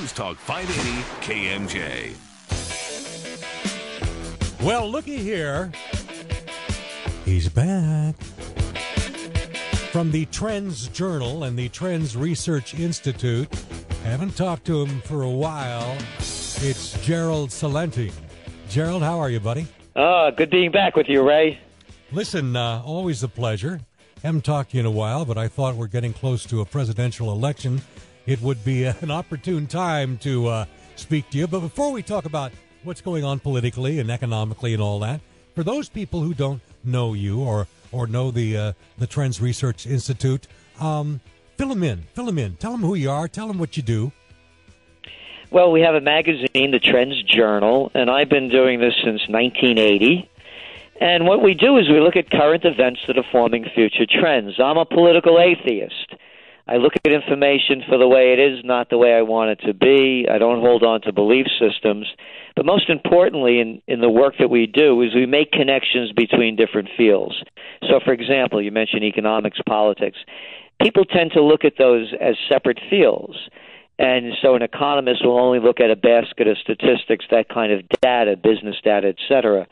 News Talk 580 KMJ. Well, looky here. He's back. From the TrendsJournal and the TrendsResearchInstitute. Haven't talked to him for a while. It's Gerald Celente. Gerald, how are you, buddy? Good being back with you, Ray. Listen, always a pleasure. Haven't talked to you in a while, but I thought we're getting close to a presidential election. It would be an opportune time to speak to you. But before we talk about what's going on politically and economically and all that, for those people who don't know you or know the Trends Research Institute, fill them in. Tell them who you are. Tell them what you do. Well, we have a magazine, the TrendsJournal, and I've been doing this since 1980. And what we do is we look at current events that are forming future trends. I'm a political atheist. I look at information for the way it is, not the way I want it to be. I don't hold on to belief systems. But most importantly, in the work that we do, is we make connections between different fields. So, for example, you mentioned economics, politics. People tend to look at those as separate fields. And so an economist will only look at a basket of statistics, that kind of data, business data, et cetera.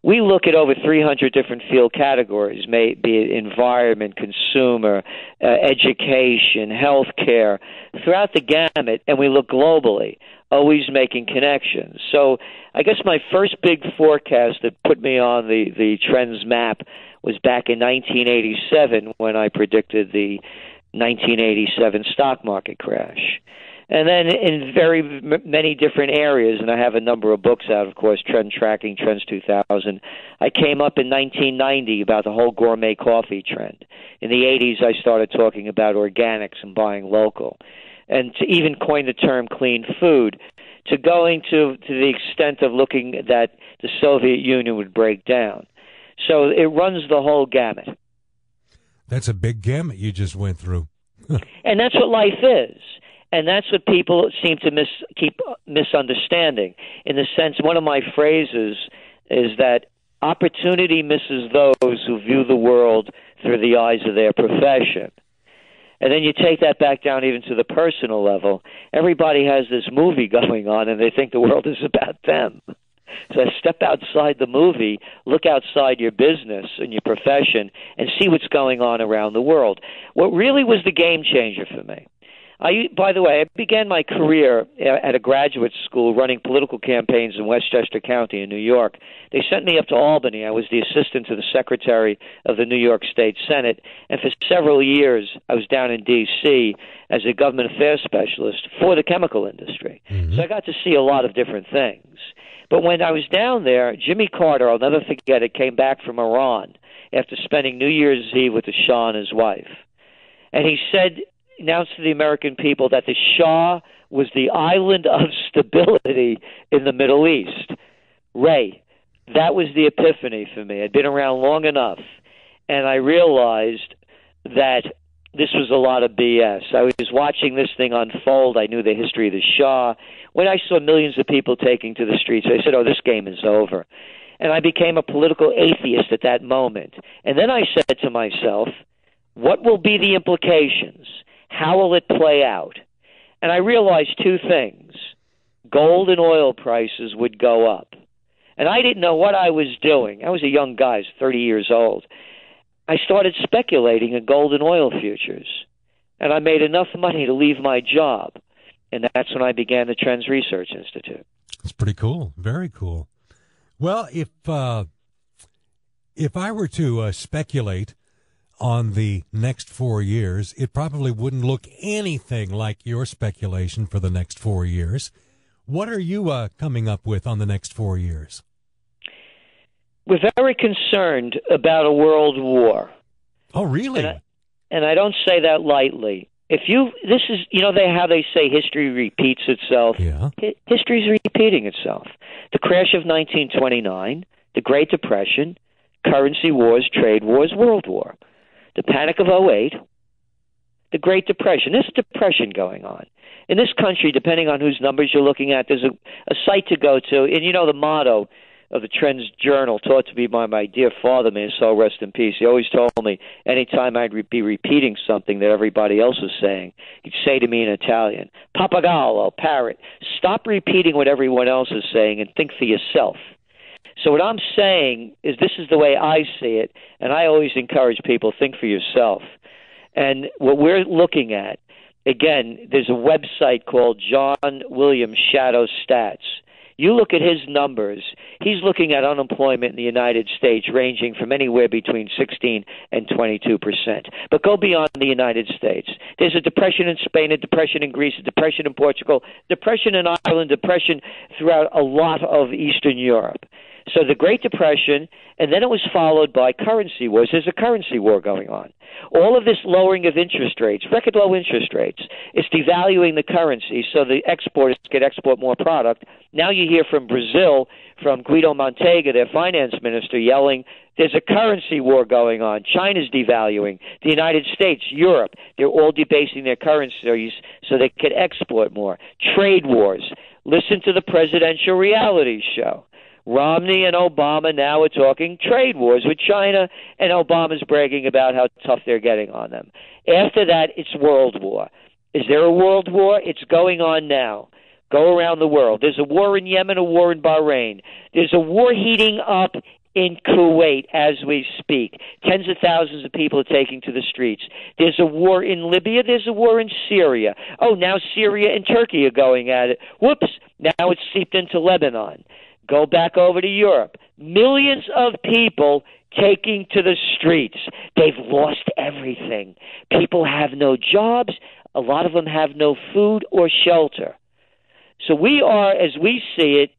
We look at over 300 different field categories, be it environment, consumer, education, healthcare, throughout the gamut, and we look globally, always making connections. So I guess my first big forecast that put me on the trends map was back in 1987 when I predicted the 1987 stock market crash. And then in very many different areas, and I have a number of books out, of course, Trend Tracking, Trends 2000. I came up in 1990 about the whole gourmet coffee trend. In the 80s, I started talking about organics and buying local. And to even coin the term clean food, to going to the extent of looking that the Soviet Union would break down. So it runs the whole gamut. That's a big gamut you just went through. And that's what life is. And that's what people seem to keep misunderstanding. In the sense, one of my phrases is that opportunity misses those who view the world through the eyes of their profession. And then you take that back down even to the personal level. Everybody has this movie going on, and they think the world is about them. So step outside the movie, look outside your business and your profession, and see what's going on around the world. What really was the game changer for me? By the way, I began my career at a graduate school running political campaigns in Westchester County in New York. They sent me up to Albany. I was the assistant to the secretary of the New York State Senate, and for several years I was down in D.C. as a government affairs specialist for the chemical industry. Mm-hmm. So I got to see a lot of different things. But when I was down there, Jimmy Carter, I'll never forget it, came back from Iran after spending New Year's Eve with the Shah and his wife. And he announced to the American people that the Shah was the island of stability in the Middle East. Ray, that was the epiphany for me. I'd been around long enough, and I realized that this was a lot of BS. I was watching this thing unfold. I knew the history of the Shah. When I saw millions of people taking to the streets, I said, this game is over. And I became a political atheist at that moment. And then I said to myself, what will be the implications? How will it play out? And I realized two things. Gold and oil prices would go up. And I didn't know what I was doing. I was a young guy, I was 30 years old. I started speculating in gold and oil futures. And I made enough money to leave my job. And that's when I began the Trends Research Institute. It's pretty cool. Very cool. Well, if I were to speculate on the next 4 years, it probably wouldn't look anything like your speculation for the next 4 years. What are you coming up with on the next 4 years? We're very concerned about a world war. Oh, really? And I don't say that lightly. How they say history repeats itself. Yeah. History's repeating itself. The crash of 1929, the Great Depression, currency wars, trade wars, World War. The Panic of '08, the Great Depression. There's a depression going on. In this country, depending on whose numbers you're looking at, there's a site to go to. And the motto of the TrendsJournal, taught to me by my dear father, may his soul rest in peace. He always told me anytime I'd be repeating something that everybody else was saying, he'd say to me in Italian, "Pappagallo, parrot, stop repeating what everyone else is saying and think for yourself." So what I'm saying is this is the way I see it, and I always encourage people, think for yourself. And what we're looking at, again, there's a website called John Williams Shadow Stats. You look at his numbers, he's looking at unemployment in the United States ranging from anywhere between 16 and 22%. But go beyond the United States. There's a depression in Spain, a depression in Greece, a depression in Portugal, depression in Ireland, depression throughout a lot of Eastern Europe. So the Great Depression, and then it was followed by currency wars. There's a currency war going on. All of this lowering of interest rates, record low interest rates, is devaluing the currency so the exporters can export more product. Now you hear from Brazil, from Guido Mantega, their finance minister, yelling, there's a currency war going on. China's devaluing. The United States, Europe, they're all debasing their currencies so they can export more. Trade wars. Listen to the presidential reality show. Romney and Obama now are talking trade wars with China, and Obama's bragging about how tough they're getting on them. After that, it's world war. Is there a world war? It's going on now. Go around the world. There's a war in Yemen, a war in Bahrain. There's a war heating up in Kuwait as we speak. Tens of thousands of people are taking to the streets. There's a war in Libya. There's a war in Syria. Oh, now Syria and Turkey are going at it. Whoops, now it's seeped into Lebanon. Go back over to Europe. Millions of people taking to the streets. They've lost everything. People have no jobs. A lot of them have no food or shelter. So we are, as we see it,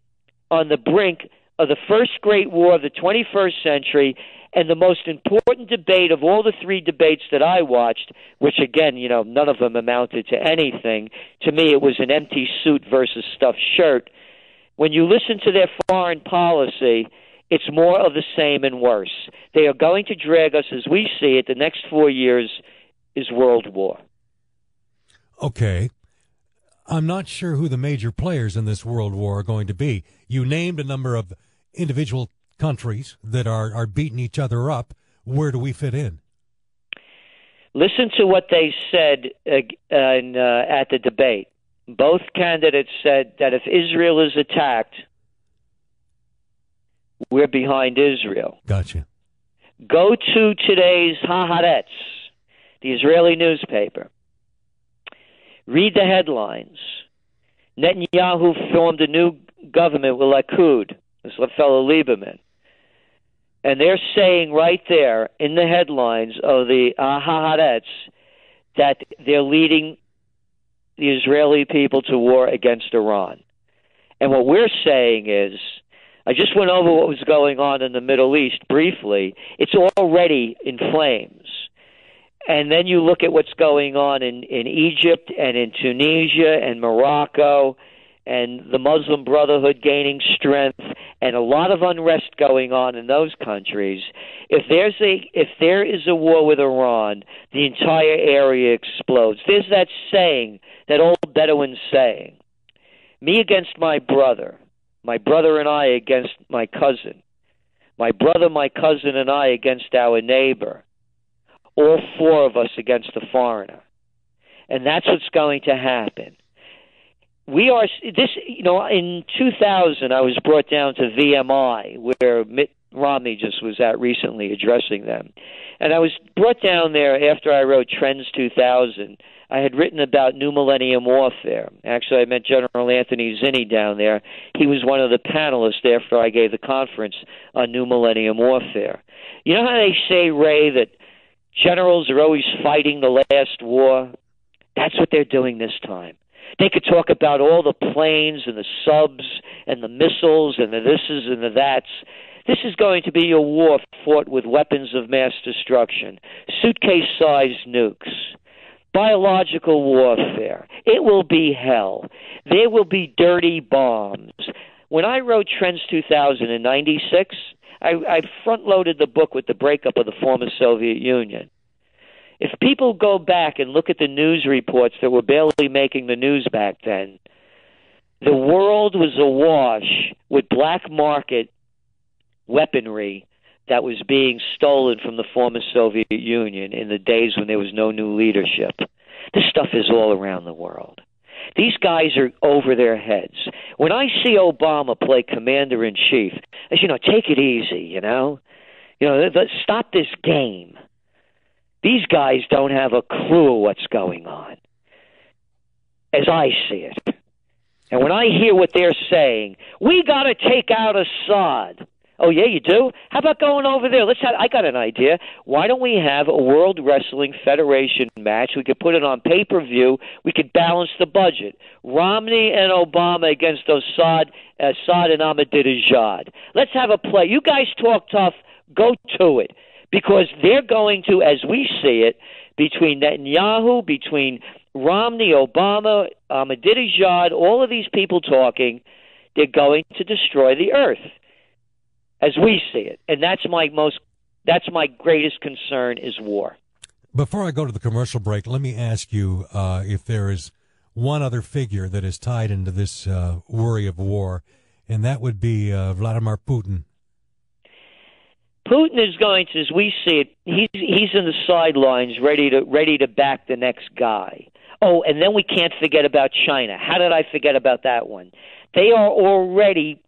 on the brink of the first great war of the 21st century, and the most important debate of all the three debates that I watched, which again, none of them amounted to anything. To me, it was an empty suit versus stuffed shirt. When you listen to their foreign policy, it's more of the same and worse. They are going to drag us, as we see it, the next 4 years is world war. Okay. I'm not sure who the major players in this world war are going to be. You named a number of individual countries that are beating each other up. Where do we fit in? Listen to what they said at the debate. Both candidates said that if Israel is attacked, we're behind Israel. Gotcha. Go to today's Haaretz, the Israeli newspaper. Read the headlines. Netanyahu formed a new government with Likud, this fellow Lieberman. And they're saying right there in the headlines of the Haaretz that they're leading the Israeli people to war against Iran. And what we're saying is, I just went over what was going on in the Middle East briefly. It's already in flames. And then you look at what's going on in Egypt and in Tunisia and Morocco and the Muslim Brotherhood gaining strength and a lot of unrest going on in those countries. If there is a war with Iran, the entire area explodes. There's that saying, that old Bedouin saying, me against my brother and I against my cousin, my brother, my cousin, and I against our neighbor, all four of us against the foreigner. And that's what's going to happen. We are this, in 2000, I was brought down to VMI, where Mitt Romney just was at recently addressing them. And I was brought down there after I wrote Trends 2000. I had written about New Millennium Warfare. Actually, I met General Anthony Zinni down there. He was one of the panelists after I gave the conference on New Millennium Warfare. You know how they say, Ray, that generals are always fighting the last war? That's what they're doing this time. They could talk about all the planes and the subs and the missiles and the thises and the that's. This is going to be a war fought with weapons of mass destruction, suitcase-sized nukes, biological warfare. It will be hell. There will be dirty bombs. When I wrote Trends 2000 in 96, I front-loaded the book with the breakup of the former Soviet Union. If people go back and look at the news reports that were barely making the news back then, the world was awash with black market weaponry that was being stolen from the former Soviet Union in the days when there was no new leadership. This stuff is all around the world. These guys are over their heads. When I see Obama play commander-in-chief, as take it easy, stop this game. These guys don't have a clue what's going on, as I see it. And when I hear what they're saying, we got to take out Assad. Oh, yeah, you do? How about going over there? I got an idea. Why don't we have a World Wrestling Federation match? We could put it on pay-per-view. We could balance the budget. Romney and Obama against Assad and Ahmadinejad. Let's have a play. You guys talk tough. Go to it. Because they're going to, as we see it, between Netanyahu, between Romney, Obama, Ahmadinejad, all of these people talking, they're going to destroy the earth. As we see it. And that's my greatest concern is war. Before I go to the commercial break, let me ask you if there is one other figure that is tied into this worry of war, and that would be Vladimir Putin. Putin is going to, as we see it, he's in the sidelines ready to back the next guy. Oh, and then we can't forget about China. How did I forget about that one? They are already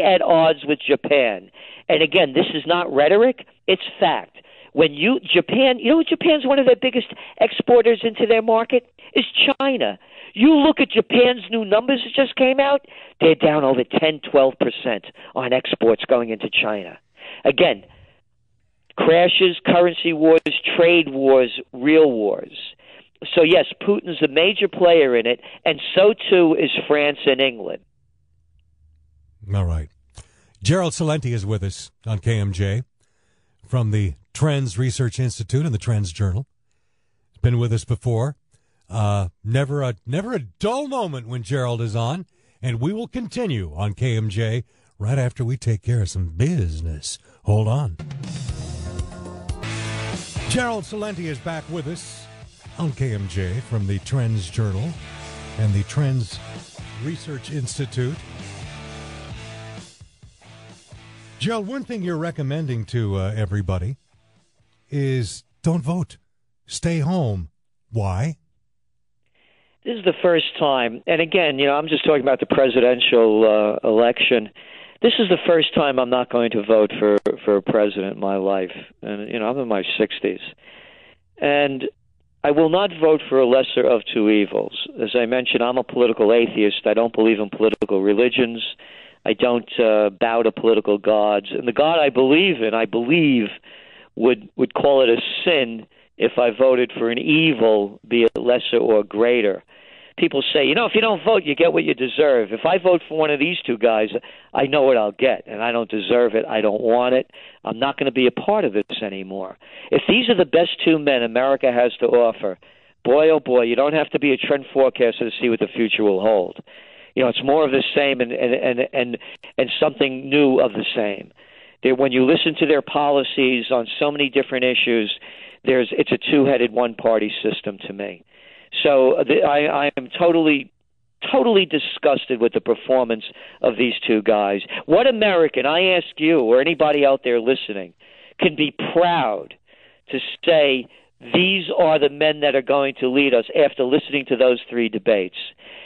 at odds with Japan. And again, this is not rhetoric, it's fact. Japan's one of their biggest exporters into their market is China. You look at Japan's new numbers that just came out, they're down over 10-12% on exports going into China. Again, crashes, currency wars, trade wars, real wars. So yes, Putin's a major player in it, and so too is France and England. All right. Gerald Celente is with us on KMJ from the Trends Research Institute and the TrendsJournal. He's been with us before. Never a dull moment when Gerald is on, and we will continue on KMJ right after we take care of some business. Hold on. Gerald Celente is back with us on KMJ from the TrendsJournal and the Trends Research Institute. Gerald, one thing you're recommending to everybody is don't vote. Stay home. Why? This is the first time, and again, I'm just talking about the presidential election. This is the first time I'm not going to vote for a president in my life. And, I'm in my 60s. And I will not vote for a lesser of two evils. As I mentioned, I'm a political atheist. I don't believe in political religions. I don't bow to political gods. And the God I believe in, would call it a sin if I voted for an evil, be it lesser or greater. People say, if you don't vote, you get what you deserve. If I vote for one of these two guys, I know what I'll get, and I don't deserve it. I don't want it. I'm not going to be a part of this anymore. If these are the best two men America has to offer, boy, oh boy, you don't have to be a trend forecaster to see what the future will hold. It's more of the same and something new of the same. When you listen to their policies on so many different issues, it's a two-headed one-party system to me. So I am totally disgusted with the performance of these two guys. What American, I ask you or anybody out there listening, can be proud to say these are the men that are going to lead us after listening to those three debates?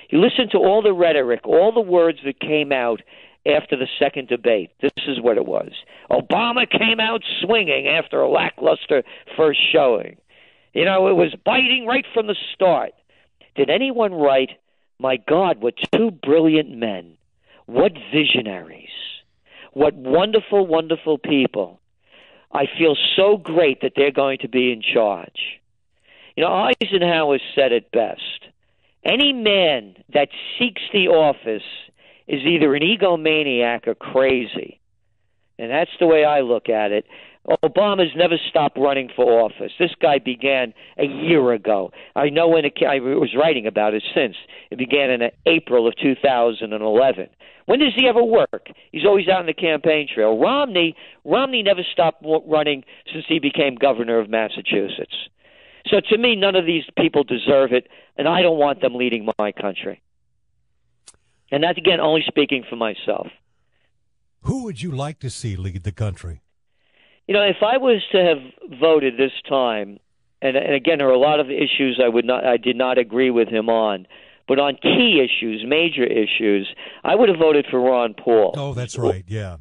You listen to all the rhetoric, all the words that came out after the second debate. This is what it was. Obama came out swinging after a lackluster first showing. It was biting right from the start. Did anyone write, my God, what two brilliant men, what visionaries, what wonderful, wonderful people. I feel so great that they're going to be in charge. Eisenhower said it best. Any man that seeks the office is either an egomaniac or crazy. And that's the way I look at it. Obama's never stopped running for office. This guy began a year ago. I know I was writing about it since. It began in April of 2011. When does he ever work? He's always out on the campaign trail. Romney never stopped running since he became governor of Massachusetts. So to me, none of these people deserve it, and I don't want them leading my country. And that's, again, only speaking for myself. Who would you like to see lead the country? You know, if I was to have voted this time, and again, there are a lot of issues I did not agree with him on, but on key issues, major issues, I would have voted for Ron Paul. Oh, that's right. Yeah.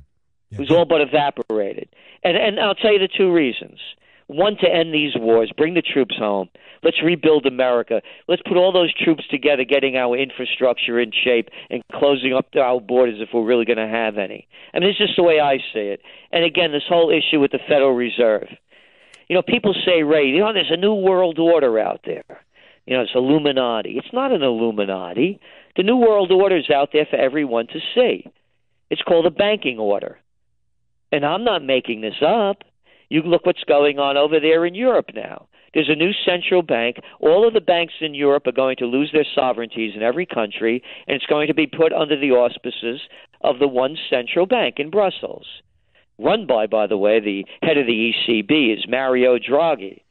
Who's all but evaporated. And I'll tell you the two reasons. One, to end these wars, bring the troops home. Let's rebuild America. Let's put all those troops together, getting our infrastructure in shape and closing up our borders if we're really going to have any. I mean, it's just the way I see it. And again, this whole issue with the Federal Reserve. You know, people say, Ray, you know, there's a new world order out there. You know, it's Illuminati. It's not an Illuminati. The new world order is out there for everyone to see. It's called a banking order. And I'm not making this up. You look what's going on over there in Europe now. There's a new central bank. All of the banks in Europe are going to lose their sovereignties in every country, and it's going to be put under the auspices of the one central bank in Brussels. Run by the way, the head of the ECB is Mario Draghi,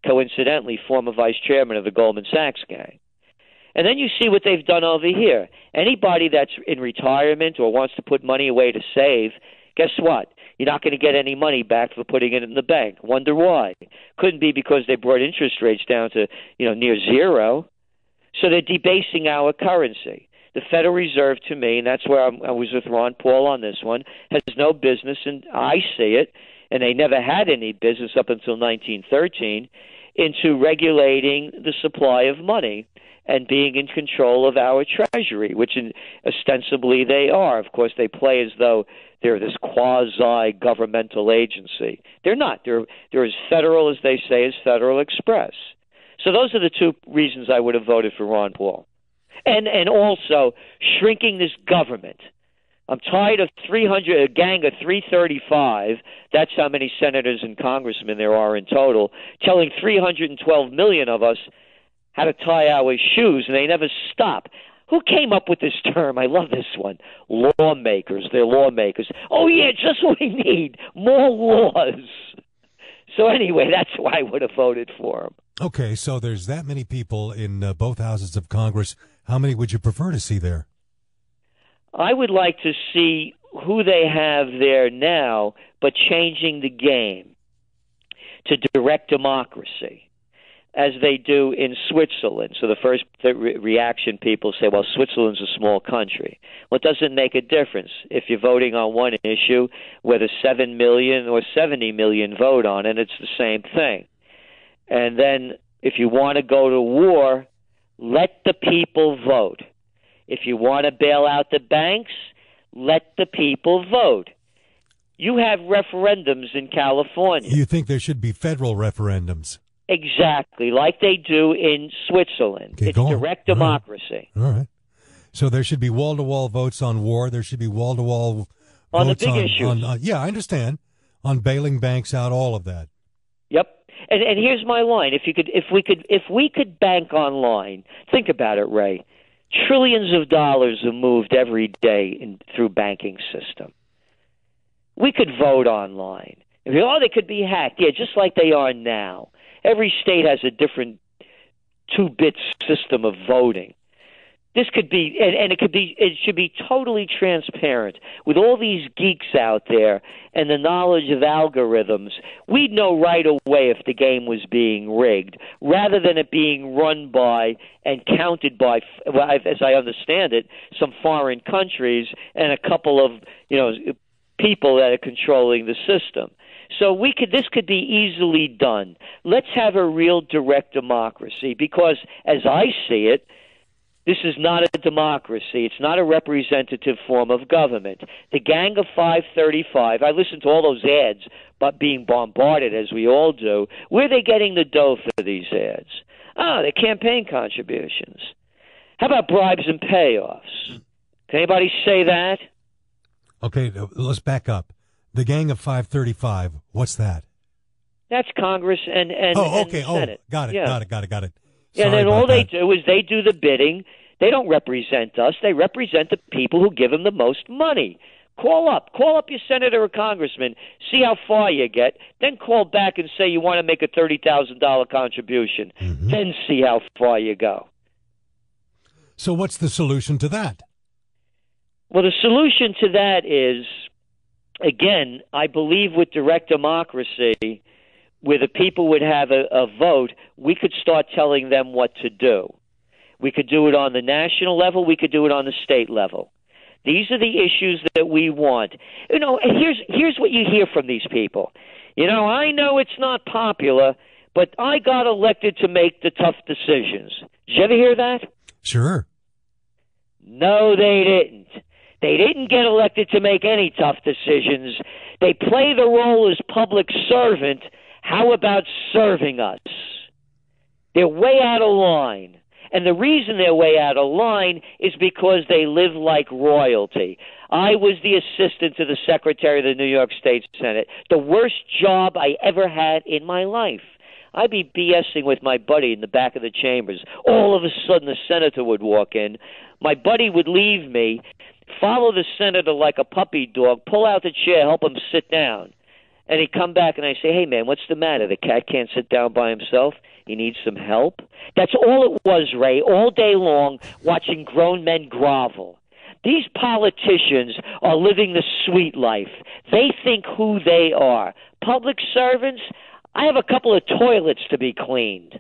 coincidentally former vice chairman of the Goldman Sachs gang. And then you see what they've done over here. Anybody that's in retirement or wants to put money away to save, guess what? You're not going to get any money back for putting it in the bank. Wonder why? Couldn't be because they brought interest rates down to, near zero. So they're debasing our currency. The Federal Reserve, to me, and that's where I was with Ron Paul on this one, has no business, and I see it, and they never had any business up until 1913, into regulating the supply of money and being in control of our treasury, which ostensibly they are. Of course, they play as though they're this quasi-governmental agency. They're not. They're as federal as they say as Federal Express. So those are the two reasons I would have voted for Ron Paul. And also shrinking this government. I'm tired of a gang of 335, that's how many senators and congressmen there are in total, telling 312 million of us how to tie our shoes, and they never stop. Who came up with this term? I love this one. Lawmakers. They're lawmakers. Oh, yeah, just what we need. More laws. So anyway, that's why I would have voted for him. Okay, so there's that many people in both houses of Congress. How many would you prefer to see there? I would like to see who they have there now, but changing the game to direct democracy, as they do in Switzerland. So the first reaction, people say, well, Switzerland's a small country. Well, it doesn't make a difference if you're voting on one issue, whether 7 million or 70 million vote on it, it's the same thing. And then if you want to go to war, let the people vote. If you want to bail out the banks, let the people vote. You have referendums in California. You think there should be federal referendums? Exactly, like they do in Switzerland. Okay, it's direct democracy. All right. So there should be wall-to-wall votes on war. There should be wall-to-wall on votes the big issues. Yeah, I understand. On bailing banks out, all of that. Yep. And here's my line: if we could bank online, think about it, Ray. Trillions of dollars are moved every day through banking system. We could vote online. They could be hacked. Yeah, just like they are now. Every state has a different 2-bit system of voting. This could be, and it should be totally transparent. With all these geeks out there and the knowledge of algorithms, we'd know right away if the game was being rigged, rather than it being run by and counted by, as I understand it, some foreign countries and a couple of, people that are controlling the system. So this could be easily done. Let's have a real direct democracy, because as I see it, this is not a democracy. It's not a representative form of government. The Gang of 535, I listen to all those ads, but being bombarded as we all do. Where are they getting the dough for these ads? They're campaign contributions. How about bribes and payoffs? Can anybody say that? Okay, let's back up. The Gang of 535, what's that? That's Congress and okay. Senate. Got it, yeah. got it. Yeah, and then all they do is they do the bidding. They don't represent us. They represent the people who give them the most money. Call up your senator or congressman, see how far you get, then call back and say you want to make a $30,000 contribution. Mm-hmm. Then see how far you go. So what's the solution to that? Well, the solution to that is again, I believe with direct democracy, where the people would have a vote, we could start telling them what to do. We could do it on the national level. We could do it on the state level. These are the issues that we want. And here's what you hear from these people. I know it's not popular, but I got elected to make the tough decisions. Did you ever hear that? Sure. No, they didn't. They didn't get elected to make any tough decisions. They play the role as public servant. How about serving us? They're way out of line. And the reason they're way out of line is because they live like royalty. I was the assistant to the Secretary of the New York State Senate, the worst job I ever had in my life. I'd be BSing with my buddy in the back of the chambers. All of a sudden, the senator would walk in. My buddy would leave me, follow the senator like a puppy dog, pull out the chair, help him sit down. And he'd come back and I'd say, hey, man, what's the matter? The cat can't sit down by himself? He needs some help? That's all it was, Ray, all day long watching grown men grovel. These politicians are living the sweet life. They think who they are. Public servants, I have a couple of toilets to be cleaned.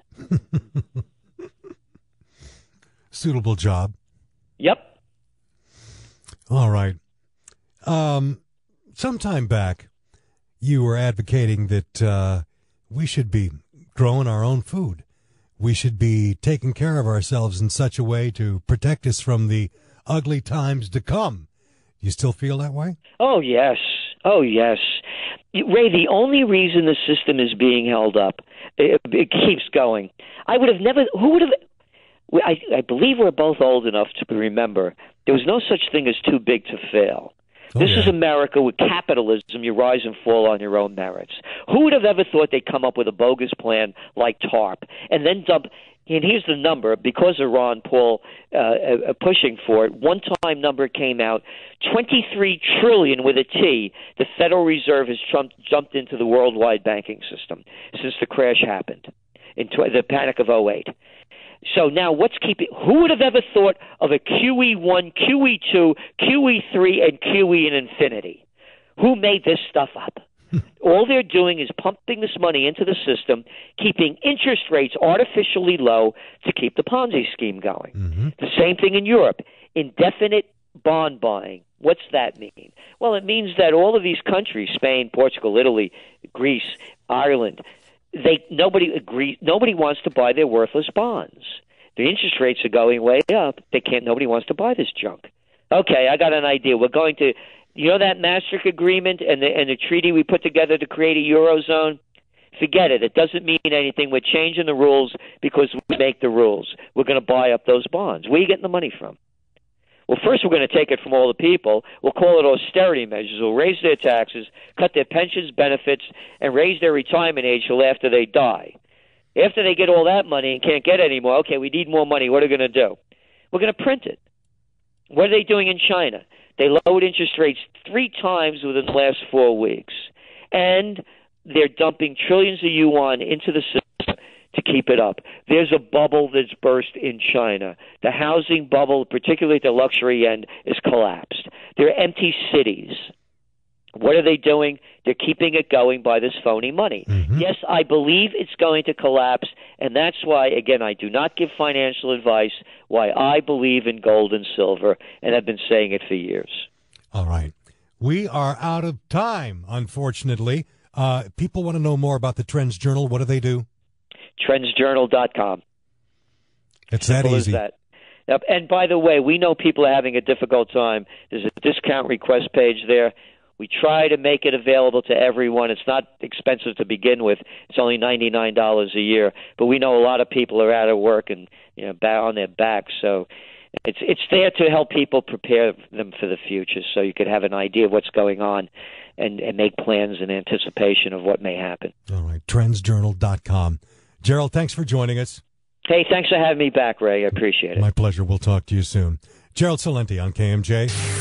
Suitable job. Yep. All right. Sometime back, you were advocating that we should be growing our own food. We should be taking care of ourselves in such a way to protect us from the ugly times to come. You still feel that way? Oh, yes. Oh, yes. Ray, the only reason the system is being held up, it keeps going. I would have never, who would have, I believe we're both old enough to remember there was no such thing as too big to fail. This is America. With capitalism, you rise and fall on your own merits. Who would have ever thought they'd come up with a bogus plan like TARP and then dump? And here's the number, because of Ron Paul pushing for it. One-time number came out, $23 trillion with a T. The Federal Reserve has jumped into the worldwide banking system since the crash happened, in the panic of '08. So now what's keeping – who would have ever thought of a QE1, QE2, QE3, and QE in infinity? Who made this stuff up? All they're doing is pumping this money into the system, keeping interest rates artificially low to keep the Ponzi scheme going. Mm-hmm. The same thing in Europe, indefinite bond buying. What's that mean? Well, it means that all of these countries, Spain, Portugal, Italy, Greece, Ireland – nobody wants to buy their worthless bonds. The interest rates are going way up. Nobody wants to buy this junk. Okay, I got an idea. We're going to, that Maastricht Agreement and the treaty we put together to create a Eurozone? Forget it. It doesn't mean anything. We're changing the rules because we make the rules. We're going to buy up those bonds. Where are you getting the money from? Well, first we're going to take it from all the people. We'll call it austerity measures. We'll raise their taxes, cut their pensions, benefits, and raise their retirement age till after they die. After they get all that money and can't get any more, okay, we need more money. What are we going to do? We're going to print it. What are they doing in China? They lowered interest rates 3 times within the last 4 weeks. And they're dumping trillions of yuan into the system to keep it up. There's a bubble that's burst in China. The housing bubble, particularly at the luxury end, is collapsed. There are empty cities. What are they doing? They're keeping it going by this phony money. Mm-hmm. Yes, I believe it's going to collapse, and that's why, again, I do not give financial advice, why I believe in gold and silver, and I've been saying it for years. All right. We are out of time, unfortunately. People want to know more about the Trends Journal. What do they do? TrendsJournal.com. It's that easy. That. Yep. And by the way, we know people are having a difficult time. There's a discount request page there. We try to make it available to everyone. It's not expensive to begin with. It's only $99 a year. But we know a lot of people are out of work and on their backs. So it's there to help people prepare them for the future, so you could have an idea of what's going on and make plans in anticipation of what may happen. All right, TrendsJournal.com. Gerald, thanks for joining us. Hey, thanks for having me back, Ray. I appreciate it. My pleasure. We'll talk to you soon. Gerald Celente on KMJ.